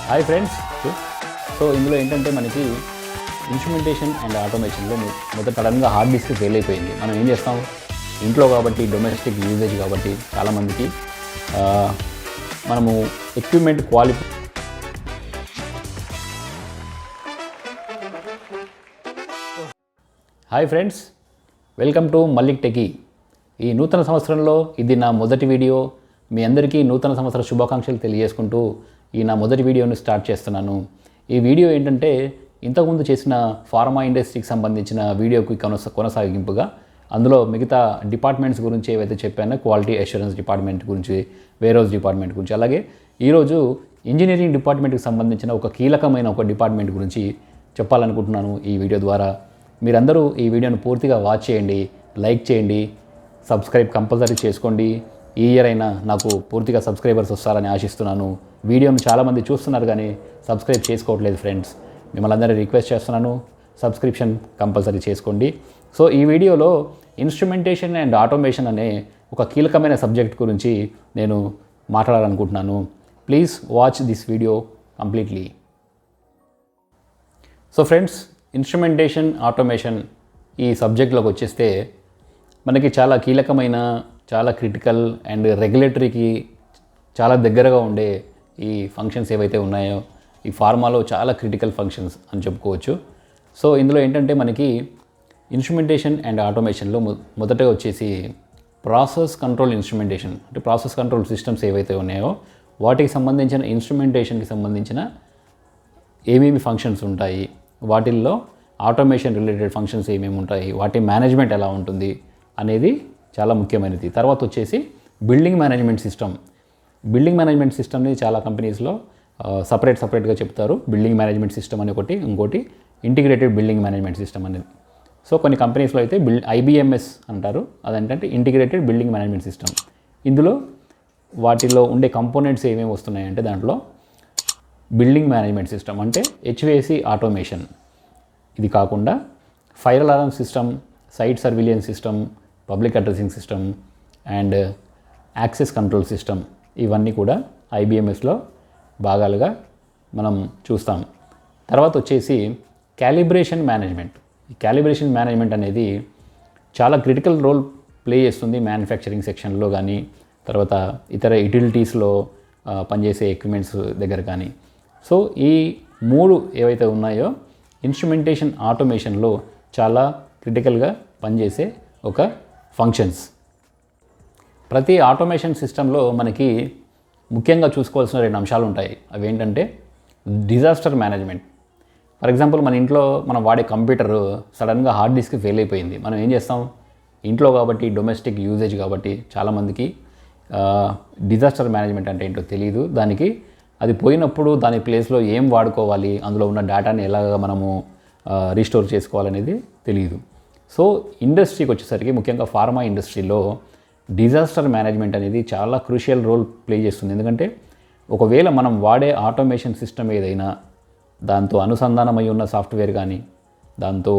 Hi friends. So ఇందులో ఏంటంటే మనకి ఇన్స్ట్రుమెంటేషన్ అండ్ ఆటోమేషన్లో మొదట సడన్గా హార్డ్ డిస్క్ ఫెయిల్ అయిపోయింది. మనం ఏం చేస్తాం, ఇంట్లో కాబట్టి డొమెస్టిక్ యూజేజ్ కాబట్టి చాలామందికి మనము equipment quality hi friends, welcome to Mallik techie. ఈ నూతన సంవత్సరంలో ఇది నా మొదటి వీడియో. మీ అందరికీ నూతన సంవత్సర శుభాకాంక్షలు తెలియజేసుకుంటూ ఈ నా మొదటి వీడియోని స్టార్ట్ చేస్తున్నాను. ఈ వీడియో ఏంటంటే ఇంతకుముందు చేసిన ఫార్మా ఇండస్ట్రీకి సంబంధించిన వీడియోకి కొనసాగింపుగా అందులో మిగతా డిపార్ట్మెంట్స్ గురించి ఏవైతే చెప్పానో, క్వాలిటీ అష్యూరెన్స్ డిపార్ట్మెంట్ గురించి, వేర్హౌస్ డిపార్ట్మెంట్ గురించి, అలాగే ఈరోజు ఇంజనీరింగ్ డిపార్ట్మెంట్కి సంబంధించిన ఒక కీలకమైన ఒక డిపార్ట్మెంట్ గురించి చెప్పాలనుకుంటున్నాను ఈ వీడియో ద్వారా. మీరందరూ ఈ వీడియోను పూర్తిగా వాచ్ చేయండి, లైక్ చేయండి, సబ్స్క్రైబ్ కంపల్సరీ చేసుకోండి. ఈ ఇయర్ అయినా నాకు పూర్తిగా సబ్స్క్రైబర్స్ వస్తారని ఆశిస్తున్నాను. వీడియోను చాలామంది చూస్తున్నారు కానీ సబ్స్క్రైబ్ చేసుకోవట్లేదు ఫ్రెండ్స్. మిమ్మల్ని అందరూ రిక్వెస్ట్ చేస్తున్నాను, సబ్స్క్రిప్షన్ కంపల్సరీ చేసుకోండి. సో ఈ వీడియోలో ఇన్స్ట్రుమెంటేషన్ అండ్ ఆటోమేషన్ అనే ఒక కీలకమైన సబ్జెక్ట్ గురించి నేను మాట్లాడాలనుకుంటున్నాను. Please watch this video completely. So friends, instrumentation automation ఈ సబ్జెక్ట్లోకి వచ్చేస్తే మనకి చాలా కీలకమైన, చాలా క్రిటికల్ అండ్ రెగ్యులేటరీకి చాలా దగ్గరగా ఉండే ఈ ఫంక్షన్స్ ఏవైతే ఉన్నాయో ఈ ఫార్మాలో చాలా క్రిటికల్ ఫంక్షన్స్ అని చెప్పుకోవచ్చు. సో ఇందులో ఏంటంటే మనకి ఇన్స్ట్రుమెంటేషన్ అండ్ ఆటోమేషన్లో మొదటగా వచ్చేసి ప్రాసెస్ కంట్రోల్ ఇన్స్ట్రుమెంటేషన్, అంటే ప్రాసెస్ కంట్రోల్ సిస్టమ్స్ ఏవైతే ఉన్నాయో వాటికి సంబంధించిన ఇన్స్ట్రుమెంటేషన్కి సంబంధించిన ఏమేమి ఫంక్షన్స్ ఉంటాయి, వాటిల్లో ఆటోమేషన్ రిలేటెడ్ ఫంక్షన్స్ ఏమేమి ఉంటాయి, వాటి మేనేజ్మెంట్ ఎలా ఉంటుంది అనేది చాలా ముఖ్యమైనది. తర్వాత వచ్చేసి building management system. Building management సిస్టమ్ని చాలా కంపెనీస్లో సపరేట్గా చెప్తారు. బిల్డింగ్ మేనేజ్మెంట్ సిస్టమ్ అని ఒకటి, ఇంకోటి ఇంటిగ్రేటెడ్ బిల్డింగ్ మేనేజ్మెంట్ సిస్టమ్ అనేది. సో కొన్ని కంపెనీస్లో అయితే IBMS అంటారు, అదేంటంటే ఇంటిగ్రేటెడ్ బిల్డింగ్ మేనేజ్మెంట్ సిస్టమ్. ఇందులో వాటిలో ఉండే కంపోనెంట్స్ ఏమేమి వస్తున్నాయంటే దాంట్లో బిల్డింగ్ మేనేజ్మెంట్ సిస్టమ్ అంటే HVAC ఆటోమేషన్, ఇది కాకుండా fire alarm system, site surveillance system, public addressing system and access control system, ఇవన్నీ కూడా IBMSలో భాగాలుగా మనం చూస్తాం. తర్వాత వచ్చేసి క్యాలిబ్రేషన్ మేనేజ్మెంట్. ఈ క్యాలిబ్రేషన్ మేనేజ్మెంట్ అనేది చాలా క్రిటికల్ రోల్ ప్లే చేస్తుంది మ్యానుఫ్యాక్చరింగ్ సెక్షన్లో కానీ, తర్వాత ఇతర యుటిలిటీస్లో పనిచేసే ఎక్విప్మెంట్స్ దగ్గర కానీ. సో ఈ మూడు ఏవైతే ఉన్నాయో ఇన్స్ట్రుమెంటేషన్ ఆటోమేషన్లో చాలా క్రిటికల్గా పనిచేసే ఒక ఫంక్షన్స్. ప్రతి ఆటోమేషన్ సిస్టంలో మనకి ముఖ్యంగా చూసుకోవాల్సిన 2 అంశాలు ఉంటాయి. అవి ఏంటంటే డిజాస్టర్ మేనేజ్మెంట్. ఫర్ ఎగ్జాంపుల్, మన ఇంట్లో మనం వాడే కంప్యూటర్ సడన్గా హార్డ్ డిస్క్ ఫెయిల్ అయిపోయింది. మనం ఏం చేస్తాం, ఇంట్లో కాబట్టి డొమెస్టిక్ యూజేజ్ కాబట్టి చాలామందికి డిజాస్టర్ మేనేజ్మెంట్ అంటే ఏంటో తెలియదు. దానికి అది పోయినప్పుడు దాని ప్లేస్లో ఏం వాడుకోవాలి, అందులో ఉన్న డేటాని ఎలాగ మనము రీస్టోర్ చేసుకోవాలనేది తెలియదు. సో ఇండస్ట్రీకి వచ్చేసరికి, ముఖ్యంగా ఫార్మా ఇండస్ట్రీలో డిజాస్టర్ మేనేజ్మెంట్ అనేది చాలా క్రూషియల్ రోల్ ప్లే చేస్తుంది. ఎందుకంటే ఒకవేళ మనం వాడే ఆటోమేషన్ సిస్టమ్ ఏదైనా, దాంతో అనుసంధానమై ఉన్న సాఫ్ట్వేర్ కానీ, దాంతో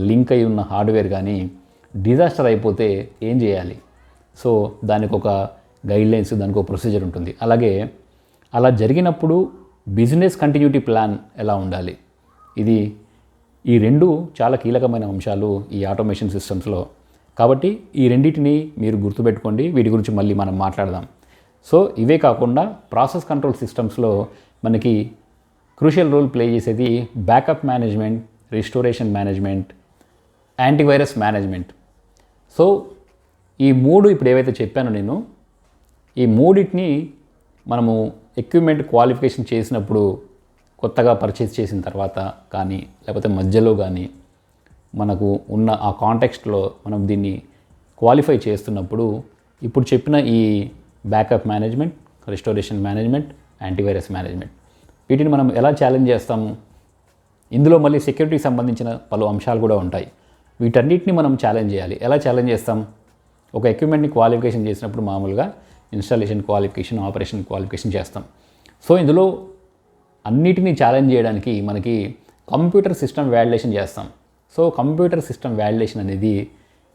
లింక్ అయి ఉన్న హార్డ్వేర్ కానీ డిజాస్టర్ అయిపోతే ఏం చేయాలి? సో దానికి ఒక గైడ్లైన్స్, దానికి ఒక ప్రొసీజర్ ఉంటుంది. అలాగే అలా జరిగినప్పుడు బిజినెస్ కంటిన్యూటీ ప్లాన్ ఎలా ఉండాలి? ఈ 2 చాలా కీలకమైన అంశాలు ఈ ఆటోమేషన్ సిస్టమ్స్లో. కాబట్టి ఈ రెండింటిని మీరు గుర్తుపెట్టుకోండి, వీటి గురించి మళ్ళీ మనం మాట్లాడదాం. సో ఇవే కాకుండా ప్రాసెస్ కంట్రోల్ సిస్టమ్స్లో మనకి క్రూషియల్ రోల్ ప్లే చేసేది backup management, restoration management, antivirus management. So ఈ 3 ఇప్పుడు ఏవైతే చెప్పానో నేను, ఈ 3టిని మనము ఎక్విప్మెంట్ క్వాలిఫికేషన్ చేసినప్పుడు, కొత్తగా పర్చేస్ చేసిన తర్వాత కానీ, లేకపోతే మధ్యలో కానీ, మనకు ఉన్న ఆ కాంటెక్స్ట్లో మనం దీన్ని క్వాలిఫై చేస్తున్నప్పుడు ఇప్పుడు చెప్పిన ఈ backup management, restoration management, antivirus management, వీటిని మనం ఎలా ఛాలెంజ్ చేస్తాము? ఇందులో మళ్ళీ సెక్యూరిటీకి సంబంధించిన పలు అంశాలు కూడా ఉంటాయి. వీటన్నిటిని మనం ఛాలెంజ్ చేయాలి. ఎలా ఛాలెంజ్ చేస్తాం? ఒక ఎక్విప్మెంట్ని క్వాలిఫికేషన్ చేసినప్పుడు మామూలుగా ఇన్స్టాలేషన్ క్వాలిఫికేషన్, ఆపరేషన్ క్వాలిఫికేషన్ చేస్తాం. సో ఇందులో అన్నిటినీ ఛాలెంజ్ చేయడానికి మనకి కంప్యూటర్ సిస్టమ్ వ్యాలిడేషన్ చేస్తాం. సో కంప్యూటర్ సిస్టమ్ వ్యాలిడేషన్ అనేది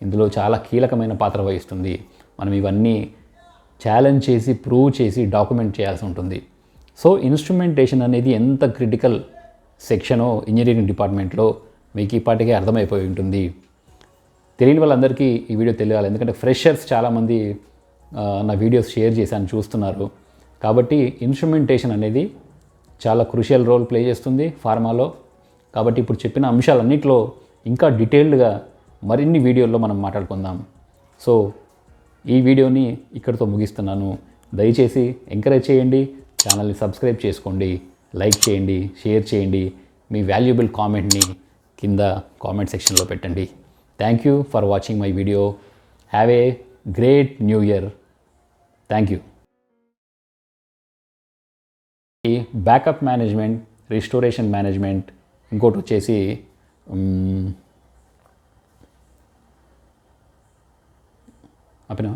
ఇందులో చాలా కీలకమైన పాత్ర వహిస్తుంది. మనం ఇవన్నీ ఛాలెంజ్ చేసి, ప్రూవ్ చేసి, డాక్యుమెంట్ చేయాల్సి ఉంటుంది. సో ఇన్స్ట్రుమెంటేషన్ అనేది ఎంత క్రిటికల్ సెక్షనో ఇంజనీరింగ్ డిపార్ట్మెంట్లో మీకు ఇప్పటికే అర్థమైపోయి ఉంటుంది. తెలియని వాళ్ళందరికీ ఈ వీడియో తెలియాలి, ఎందుకంటే ఫ్రెషర్స్ చాలామంది నా వీడియోస్ షేర్ చేశాను చూస్తున్నారు. కాబట్టి ఇన్స్ట్రుమెంటేషన్ అనేది చాలా క్రూషియల్ రోల్ ప్లే చేస్తుంది ఫార్మాలో. కాబట్టి ఇప్పుడు చెప్పిన అంశాలన్నింటిలో ఇంకా డీటెయిల్డ్గా మరిన్ని వీడియోల్లో మనం మాట్లాడుకుందాం. సో ఈ వీడియోని ఇక్కడితో ముగిస్తున్నాను. దయచేసి ఎంకరేజ్ చేయండి, ఛానల్ని సబ్స్క్రైబ్ చేసుకోండి, లైక్ చేయండి, షేర్ చేయండి, మీ వాల్యుబుల్ కామెంట్ని కింద కామెంట్ సెక్షన్లో పెట్టండి. Thank you for watching my video. Have a great new year. Thank you. ఈ బ్యాకప్ మేనేజ్మెంట్, రిస్టోరేషన్ మేనేజ్మెంట్, ఇంకోటి వచ్చేసి అప్పుడు